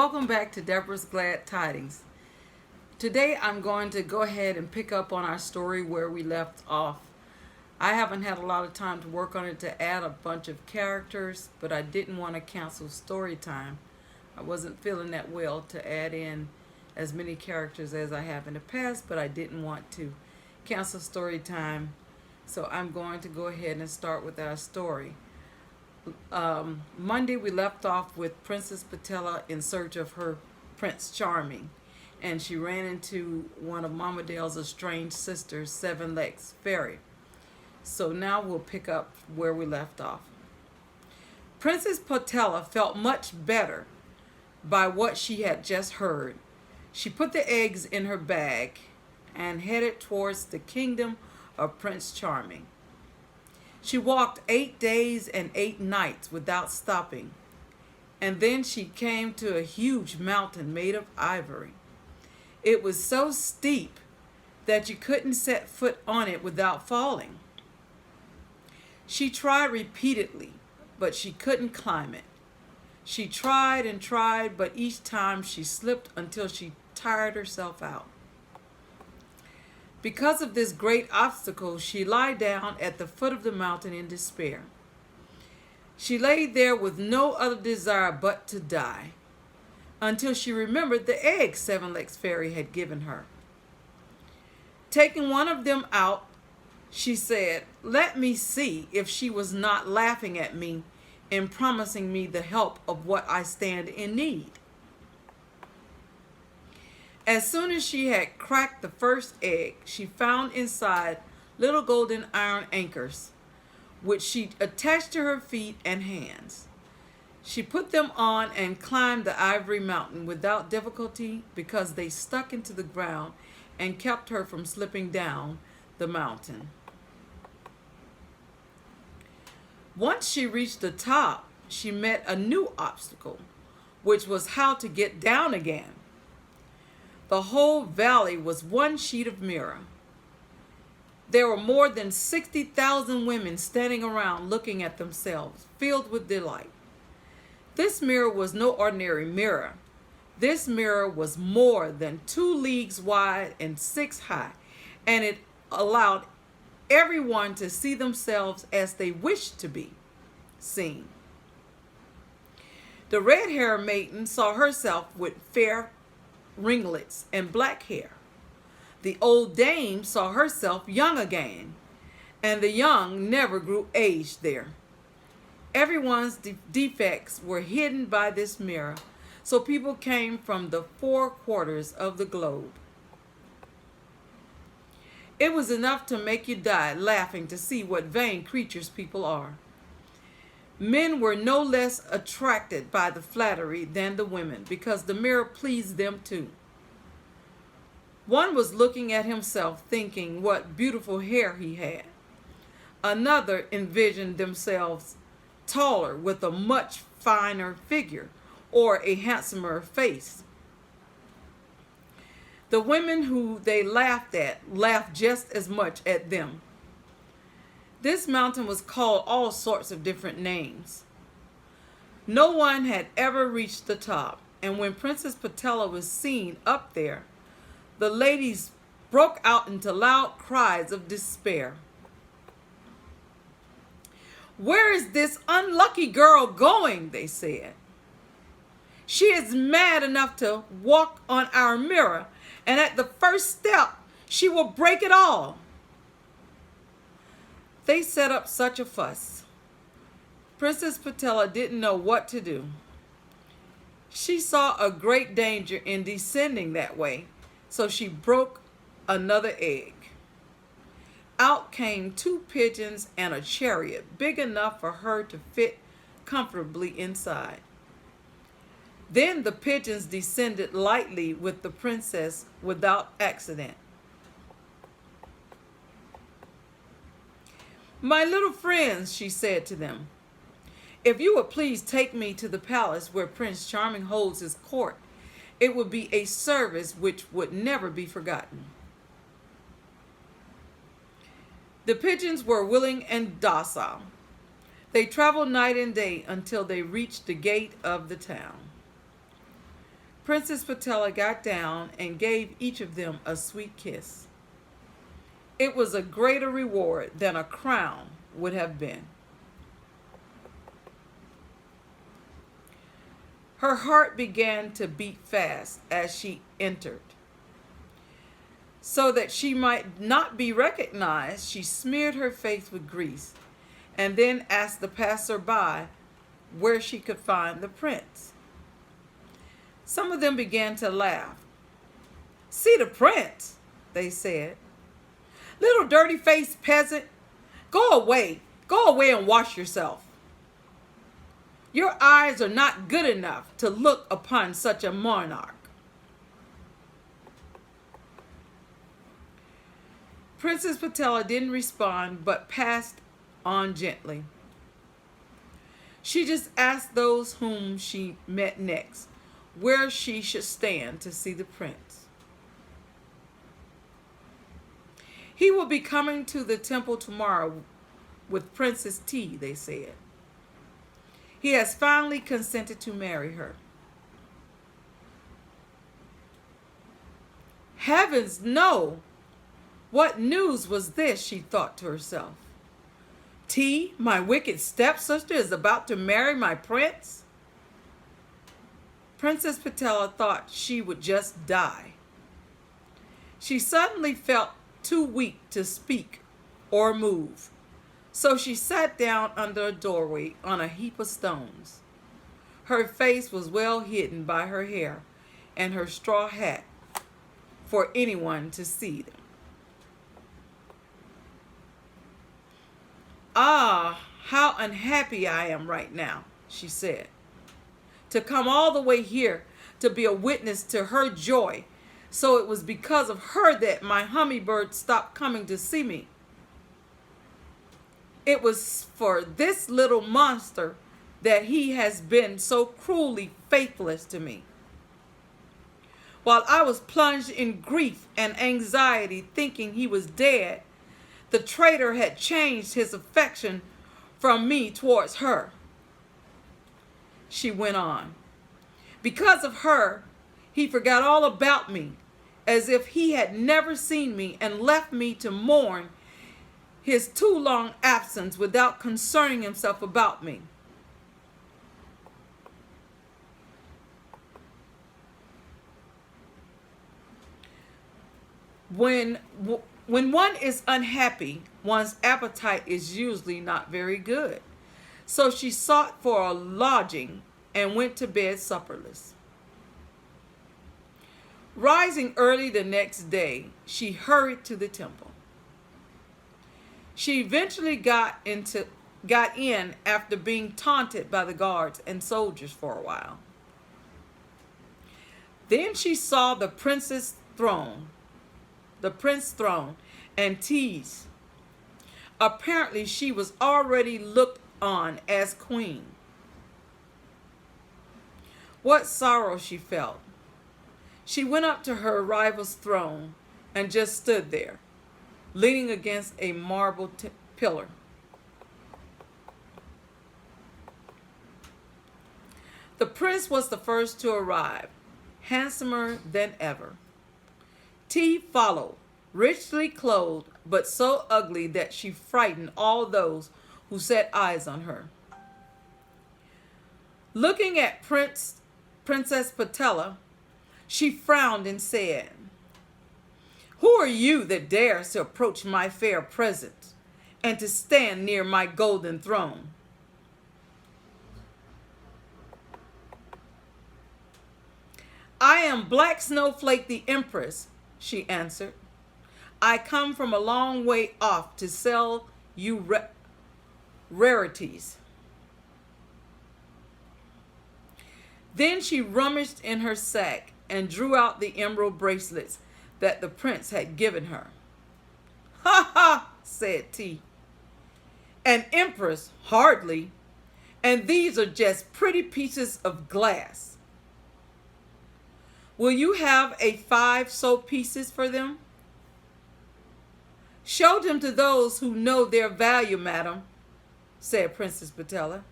welcome back to Deborah's Glad Tidings. Today I'm going to go ahead and pick up on our story where we left off. I haven't had a lot of time to work on it to add a bunch of characters, but I didn't want to cancel story time. I wasn't feeling that well to add in as many characters as I have in the past, but I didn't want to cancel story time. So I'm going to go ahead and start with our story. Monday we left off with Princess Patella in search of her Prince Charming, and she ran into one of Mama Dale's estranged sisters, Seven Legs Fairy. So now we'll pick up where we left off. Princess Patella felt much better by what she had just heard. She put the eggs in her bag and headed towards the kingdom of Prince Charming. She walked 8 days and 8 nights without stopping, and then she came to a huge mountain made of ivory. It was so steep that you couldn't set foot on it without falling. She tried repeatedly, but she couldn't climb it. She tried and tried, but each time she slipped until she tired herself out. Because of this great obstacle, she lay down at the foot of the mountain in despair. She lay there with no other desire but to die, until she remembered the eggs Seven Legs Fairy had given her. Taking one of them out, she said, "Let me see if she was not laughing at me and promising me the help of what I stand in need." As soon as she had cracked the first egg, she found inside little golden iron anchors, which she attached to her feet and hands. She put them on and climbed the ivory mountain without difficulty because they stuck into the ground and kept her from slipping down the mountain. Once she reached the top, she met a new obstacle, which was how to get down again. The whole valley was one sheet of mirror. There were more than 60,000 women standing around looking at themselves, filled with delight. This mirror was no ordinary mirror. This mirror was more than 2 leagues wide and 6 high, and it allowed everyone to see themselves as they wished to be seen. The red-haired maiden saw herself with fair ringlets and black hair. The old dame saw herself young again, and the young never grew aged there. Everyone's defects were hidden by this mirror, so people came from the 4 quarters of the globe. It was enough to make you die laughing to see what vain creatures people are. Men were no less attracted by the flattery than the women because the mirror pleased them too. One was looking at himself thinking what beautiful hair he had. Another envisioned themselves taller with a much finer figure or a handsomer face. The women who they laughed at laughed just as much at them. This mountain was called all sorts of different names. No one had ever reached the top, and when Princess Patella was seen up there, the ladies broke out into loud cries of despair. "Where is this unlucky girl going?" they said. "She is mad enough to walk on our mirror, and at the first step, she will break it all." They set up such a fuss. Princess Patella didn't know what to do. She saw a great danger in descending that way, so she broke another egg. Out came 2 pigeons and a chariot big enough for her to fit comfortably inside. Then the pigeons descended lightly with the princess without accident. "My little friends," she said to them, "if you would please take me to the palace where Prince Charming holds his court, it would be a service which would never be forgotten." The pigeons were willing and docile. They traveled night and day until they reached the gate of the town. Princess Patella got down and gave each of them a sweet kiss. It was a greater reward than a crown would have been. Her heart began to beat fast as she entered. So that she might not be recognized, she smeared her face with grease and then asked the passerby where she could find the prince. Some of them began to laugh. "See the prince," they said. "Little dirty-faced peasant, go away and wash yourself. Your eyes are not good enough to look upon such a monarch." Princess Patella didn't respond, but passed on gently. She just asked those whom she met next where she should stand to see the prince. "He will be coming to the temple tomorrow with Princess T," they said. "He has finally consented to marry her." Heavens, no! What news was this, she thought to herself. T, my wicked stepsister, is about to marry my prince? Princess Patella thought she would just die. She suddenly felt too weak to speak or move, so she sat down under a doorway on a heap of stones. Her face was well hidden by her hair and her straw hat for anyone to see them. "Ah, how unhappy I am right now," she said. "To come all the way here to be a witness to her joy. So it was because of her that my hummingbird stopped coming to see me. It was for this little monster that he has been so cruelly faithless to me. While I was plunged in grief and anxiety thinking he was dead, the traitor had changed his affection from me towards her." She went on. "Because of her, he forgot all about me, as if he had never seen me, and left me to mourn his too long absence without concerning himself about me. When one is unhappy, one's appetite is usually not very good. So she sought for a lodging and went to bed supperless. Rising early the next day, she hurried to the temple. She eventually got in after being taunted by the guards and soldiers for a while. Then she saw the prince throne, and teased. Apparently, she was already looked on as queen. What sorrow she felt. She went up to her rival's throne and just stood there, leaning against a marble pillar. The prince was the first to arrive, handsomer than ever. T followed, richly clothed, but so ugly that she frightened all those who set eyes on her. Looking at Princess Patella, she frowned and said, "Who are you that dares to approach my fair presence and to stand near my golden throne?" "I am Black Snowflake the Empress," she answered. "I come from a long way off to sell you rarities." Then she rummaged in her sack and drew out the emerald bracelets that the prince had given her. "Ha ha," said T. "An empress, hardly. And these are just pretty pieces of glass. Will you have 5 soap pieces for them?" "Show them to those who know their value, madam," said Princess Patella,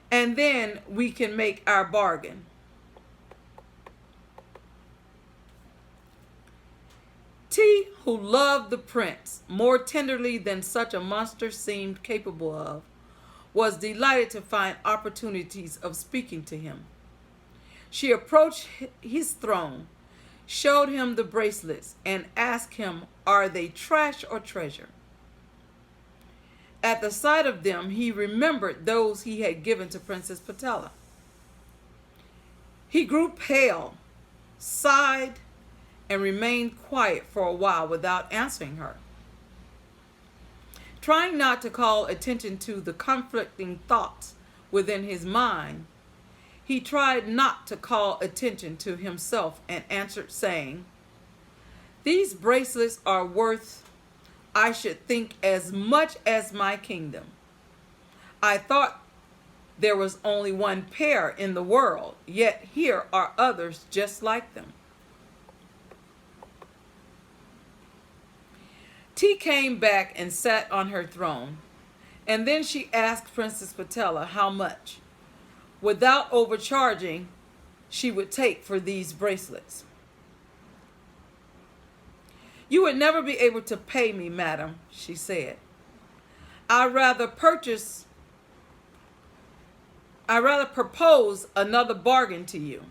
"and then we can make our bargain." who loved the prince more tenderly than such a monster seemed capable of, was delighted to find opportunities of speaking to him. She approached his throne, showed him the bracelets, and asked him, "Are they trash or treasure?" At the sight of them, he remembered those he had given to Princess Patella. He grew pale, sighed, and remained quiet for a while without answering her. Trying not to call attention to the conflicting thoughts within his mind, he tried not to call attention to himself and answered, saying, "These bracelets are worth, I should think, as much as my kingdom. I thought there was only one pair in the world, yet here are others just like them." Tea came back and sat on her throne, and then she asked Princess Patella how much, without overcharging, she would take for these bracelets. "You would never be able to pay me, madam," she said. I rather propose another bargain to you.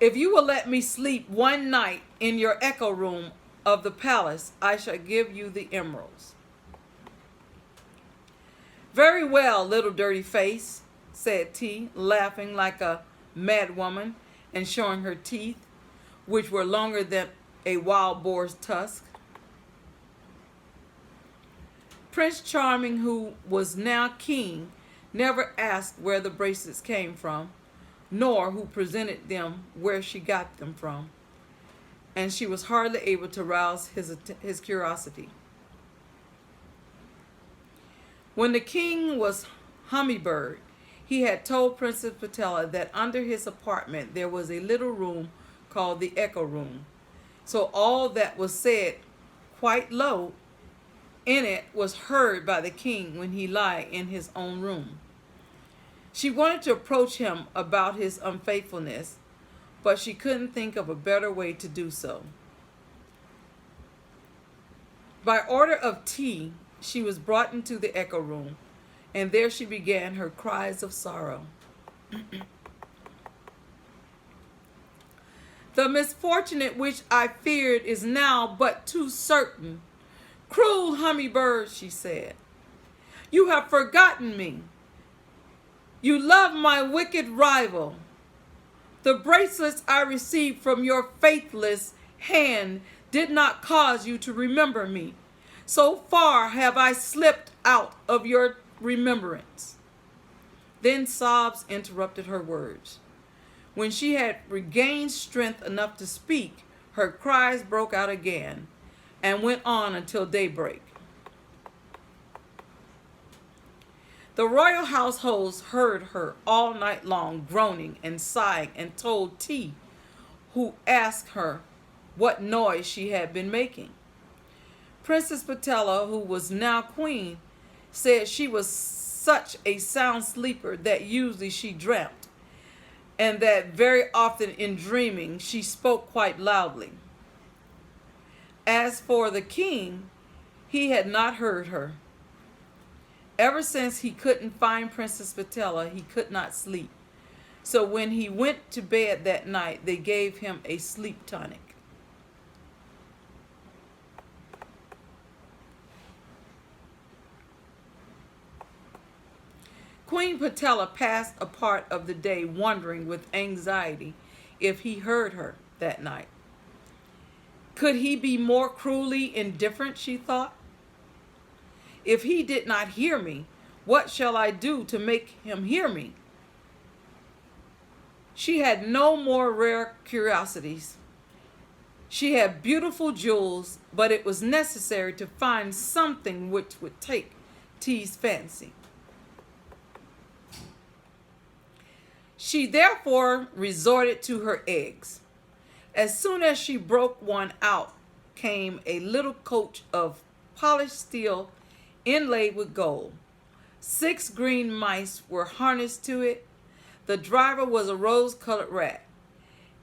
If you will let me sleep one night in your echo room of the palace, I shall give you the emeralds." "Very well, little dirty face," said T, laughing like a mad woman and showing her teeth, which were longer than a wild boar's tusk. Prince Charming, who was now king, never asked where the bracelets came from, nor who presented them, where she got them from, and she was hardly able to rouse his curiosity. When the king was Hummingbird, he had told Princess Patella that under his apartment there was a little room called the Echo Room. So all that was said quite low in it was heard by the king when he lay in his own room. She wanted to approach him about his unfaithfulness, but she couldn't think of a better way to do so. By order of T, she was brought into the Echo Room, and there she began her cries of sorrow. "The misfortune which I feared is now but too certain. Cruel Hummingbird," she said, "you have forgotten me. You love my wicked rival. The bracelets I received from your faithless hand did not cause you to remember me. So far have I slipped out of your remembrance." Then sobs interrupted her words. When she had regained strength enough to speak, her cries broke out again and went on until daybreak. The royal households heard her all night long groaning and sighing, and told T, who asked her what noise she had been making. Princess Patella, who was now queen, said she was such a sound sleeper that usually she dreamt, and that very often in dreaming she spoke quite loudly. As for the king, he had not heard her. Ever since he couldn't find Princess Patella, he could not sleep. So when he went to bed that night, they gave him a sleep tonic. Queen Patella passed a part of the day wondering with anxiety if he heard her that night. Could he be more cruelly indifferent, she thought? If he did not hear me, what shall I do to make him hear me? She had no more rare curiosities. She had beautiful jewels, but it was necessary to find something which would take T's fancy. She therefore resorted to her eggs. As soon as she broke one out, came a little coach of polished steel inlaid with gold. 6 green mice were harnessed to it. The driver was a rose-colored rat.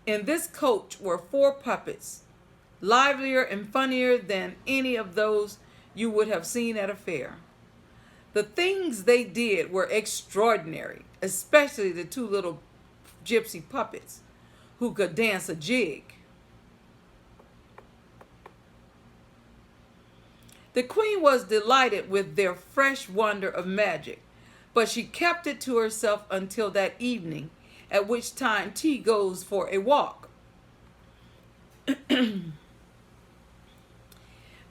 In this coach were 4 puppets, livelier and funnier than any of those you would have seen at a fair. The things they did were extraordinary, especially the 2 little gypsy puppets who could dance a jig. The queen was delighted with their fresh wonder of magic, but she kept it to herself until that evening, at which time T goes for a walk.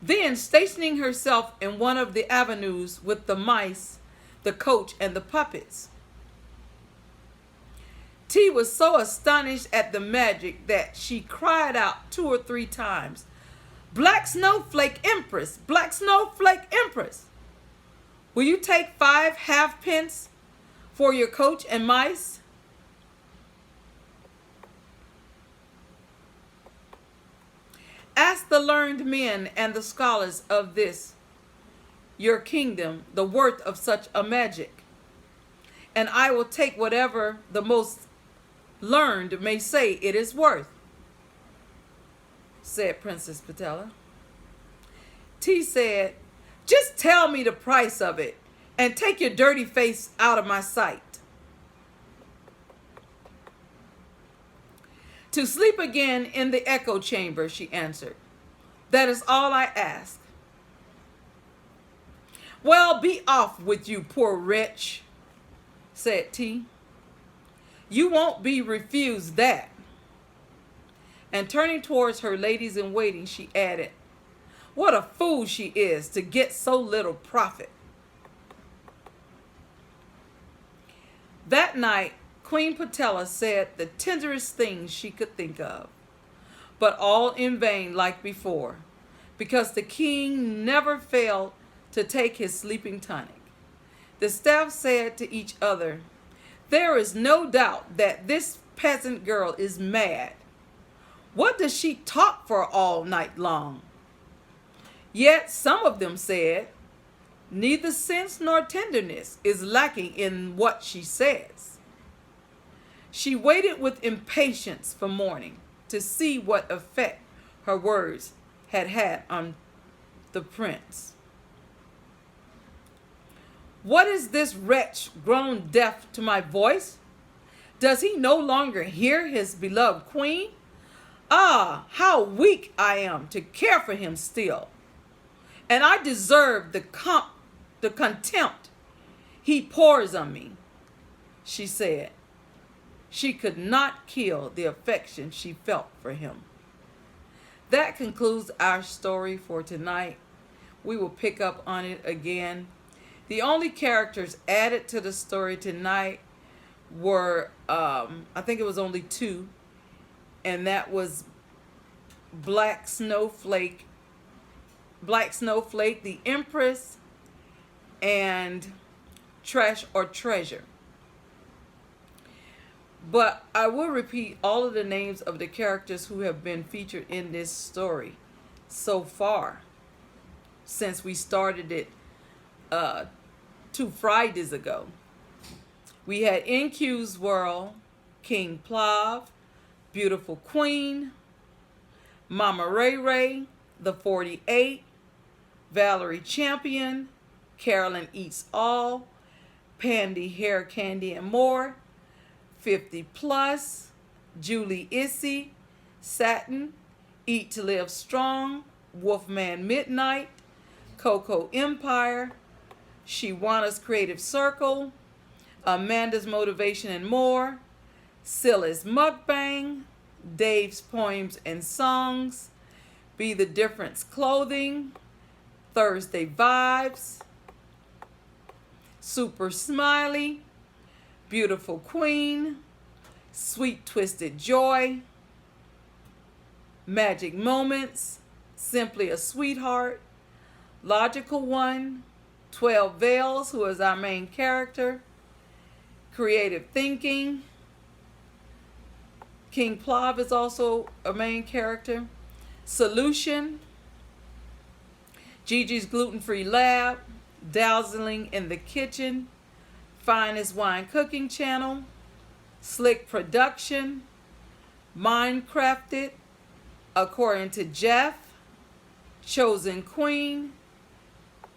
Then, stationing herself in one of the avenues with the mice, the coach, and the puppets, T was so astonished at the magic that she cried out 2 or 3 times, "Black Snowflake Empress! Black Snowflake Empress! Will you take 5 halfpence for your coach and mice?" Ask the learned men and the scholars of this, your kingdom, the worth of such a magic, and I will take whatever the most learned may say it is worth, said Princess Patella. T said, "Just tell me the price of it and take your dirty face out of my sight." "To sleep again in the echo chamber," she answered. "That is all I ask." "Well, be off with you, poor wretch," said T. "You won't be refused that." And turning towards her ladies-in-waiting, she added, "What a fool she is to get so little profit." That night, Queen Patella said the tenderest things she could think of, but all in vain like before, because the king never failed to take his sleeping tonic. The staff said to each other, "There is no doubt that this peasant girl is mad. What does she talk for all night long?" Yet some of them said, "Neither sense nor tenderness is lacking in what she says." She waited with impatience for morning to see what effect her words had had on the prince. "What is this wretch grown deaf to my voice? Does he no longer hear his beloved queen? Ah, how weak I am to care for him still. And I deserve the contempt he pours on me," she said. She could not kill the affection she felt for him. That concludes our story for tonight. We will pick up on it again. The only characters added to the story tonight were, I think it was only 2, and that was Black Snowflake, the Empress, and Trash or Treasure. But I will repeat all of the names of the characters who have been featured in this story so far, since we started it 2 Fridays ago. We had NQ's World, King Plav, Beautiful Queen, Mama Ray Ray, the 48, Valerie Champion, Carolyn Eats All, Pandy Hair Candy and More, 50 Plus, Julie Issy, Satin, Eat to Live Strong, Wolfman Midnight, Coco Empire, Shewana's Creative Circle, Amanda's Motivation and More, Silla's Mukbang, Dave's Poems and Songs, Be the Difference Clothing, Thursday Vibes, Super Smiley, Beautiful Queen, Sweet Twisted Joy, Magic Moments, Simply a Sweetheart, Logical One, 12 Veils, who is our main character, Creative Thinking, King Plav is also a main character, Solution, Gigi's Gluten-Free Lab, Dazzling in the Kitchen, Finest Wine Cooking Channel, Slick Production, Mindcrafted, according to Jeff, Chosen Queen,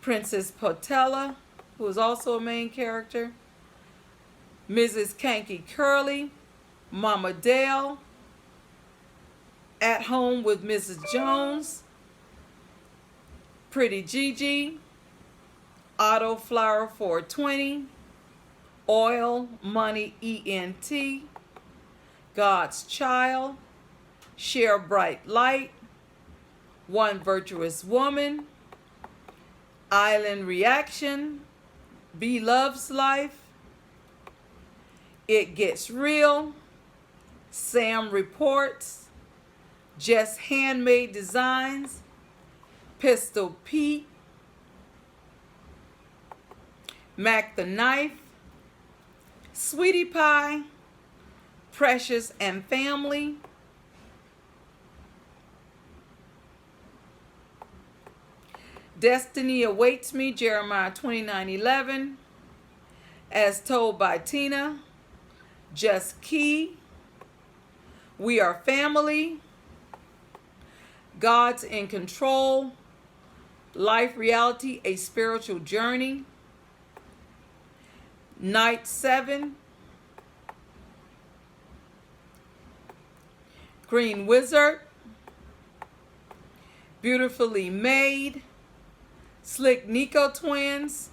Princess Potella, who is also a main character, Mrs. Kanky Curly, Mama Dale, At Home with Mrs. Jones, Pretty Gigi, Auto Flower 420, Oil Money ENT, God's Child, Share Bright Light, One Virtuous Woman, Island Reaction, Bloveslife, It Gets Real, Sam Reports, Just Handmade Designs, Pistol Pete, Mac the Knife, Sweetie Pie, Precious and Family, Destiny Awaits Me, Jeremiah 29:11, As Told by Tina, Just Key, We Are Family, God's in Control, Life Reality, A Spiritual Journey, Night 7, Green Wizard, Beautifully Made, Slick Nico Twins,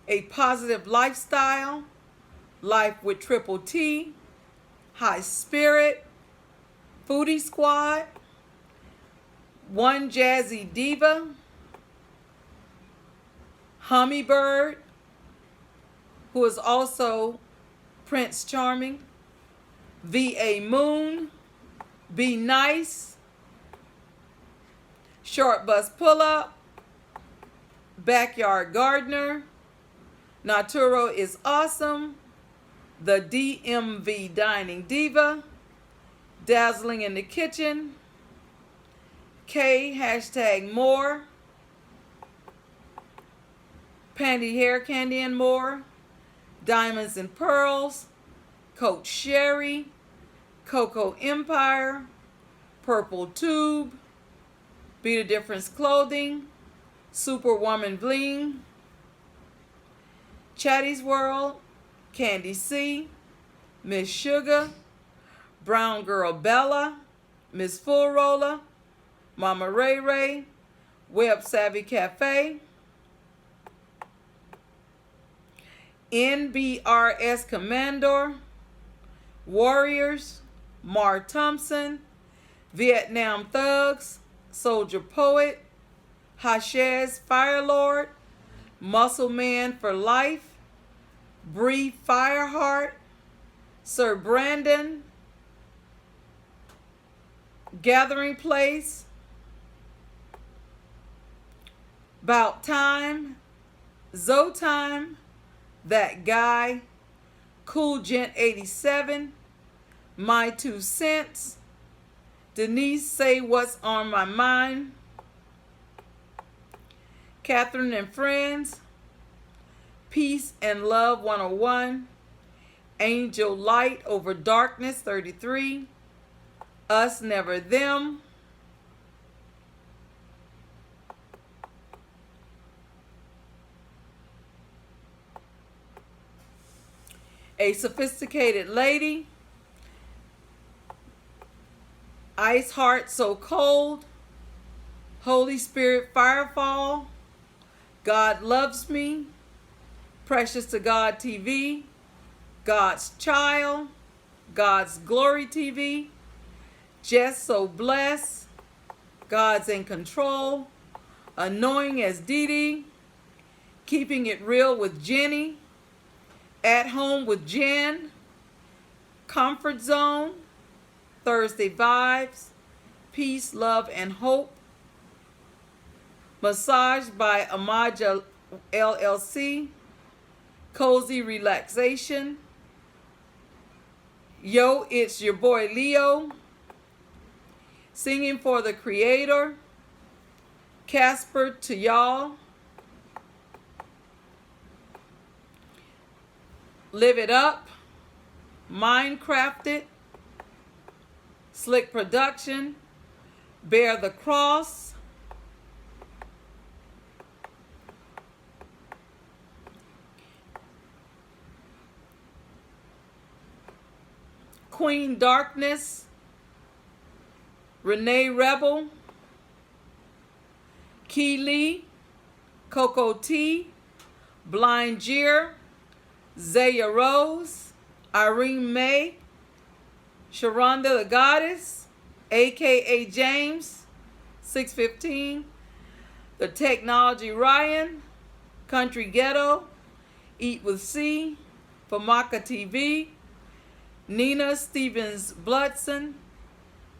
A Positive Lifestyle, Life with Triple T, High Spirit, Foodie Squad, One Jazzy Diva, Hummingbird, who is also Prince Charming, VA Moon, Be Nice, Short Bus Pull Up, Backyard Gardener, Naturo is Awesome, The DMV Dining Diva, Dazzling in the Kitchen, K #more, Pandy Hair Candy and More, Diamonds and Pearls, Coach Sherry, Coco Empire, Purple Tube, Be the Difference Clothing, Superwoman Bling, Chatty's World, Candy C, Miss Sugar, Brown Girl Bella, Miss Full Roller, Mama Ray Ray, Web Savvy Cafe, NBRS Commandor, Warriors, Mar Thompson, Vietnam Thugs, Soldier Poet, Hashez Firelord, Muscle Man for Life, Bree Fireheart, Sir Brandon, Gathering Place, About Time, Zotime, That Guy, Cool Gent 87, My 2 Cents, Denise Say What's on My Mind, Catherine and Friends, Peace and Love 101, Angel Light Over Darkness 33, Us Never Them, A Sophisticated Lady, Ice Heart So Cold, Holy Spirit Firefall, God Loves Me, Precious to God TV, God's Child, God's Glory TV, Just So Blessed, God's in Control, Annoying as Dee Dee, Keeping It Real with Jenny, At Home with Jen, Comfort Zone, Thursday Vibes, Peace, Love, and Hope, Massage by Amaja LLC, Cozy Relaxation, Yo, It's Your Boy Leo, Singing for the Creator, Casper to Y'all, Live It Up, Mindcrafted, Slick Production, Bear the Cross, Queen Darkness, Renee Rebel, Key Lee, Coco T, Blind Jeer, Zaya Rose, Irene May, Sharonda the Goddess, aka James, 615, The Technology Ryan, Country Ghetto, Eat with C, Famaka TV, Nina Stevens Bloodson,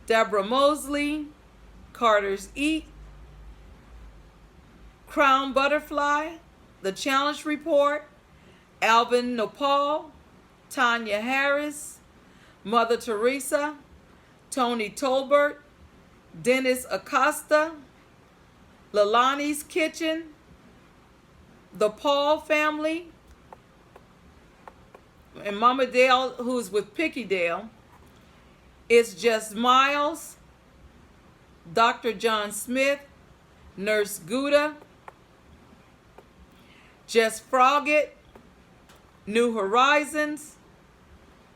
Deborah Mosley, Carter's Eat, Crown Butterfly, The Challenge Report, Alvin Nopal, Tanya Harris, Mother Teresa, Tony Tolbert, Dennis Acosta, Lalani's Kitchen, The Paul Family, and Mama Dale, who's with Picky Dale. It's Just Miles, Dr. John Smith, Nurse Gouda, Just Frogget, New Horizons,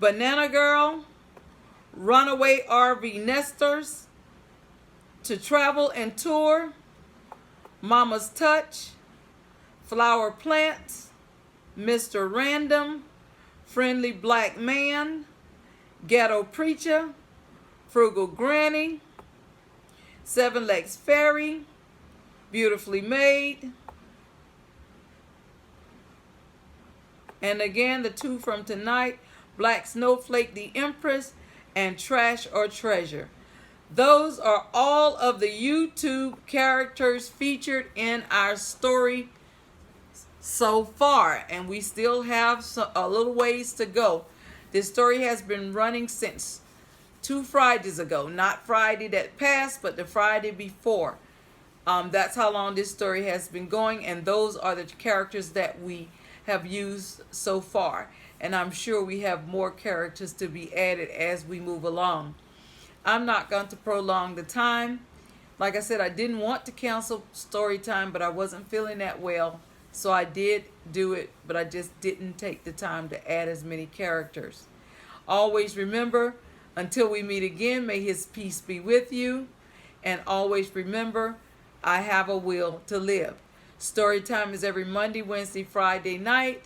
Banana Girl, Runaway RV Nesters, To Travel and Tour, Mama's Touch, Flower Plants, Mr. Random, Friendly Black Man, Ghetto Preacher, Frugal Granny, Seven Legs Fairy, Beautifully Made, and again the two from tonight, Black Snowflake the Empress and Trash or Treasure. Those are all of the YouTube characters featured in our story so far, and we still have a little ways to go. This story has been running since 2 Fridays ago, not Friday that passed, but the Friday before. That's how long this story has been going, and those are the characters that we have used so far. And I'm sure we have more characters to be added as we move along. I'm not going to prolong the time. Like I said, I didn't want to cancel story time, but I wasn't feeling that well. So I did do it, but I just didn't take the time to add as many characters. Always remember, until we meet again, may His peace be with you. And always remember, I have a will to live. Story time is every Monday, Wednesday, Friday night,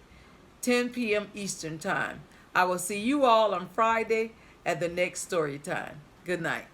10 p.m. Eastern Time. I will see you all on Friday at the next story time. Good night.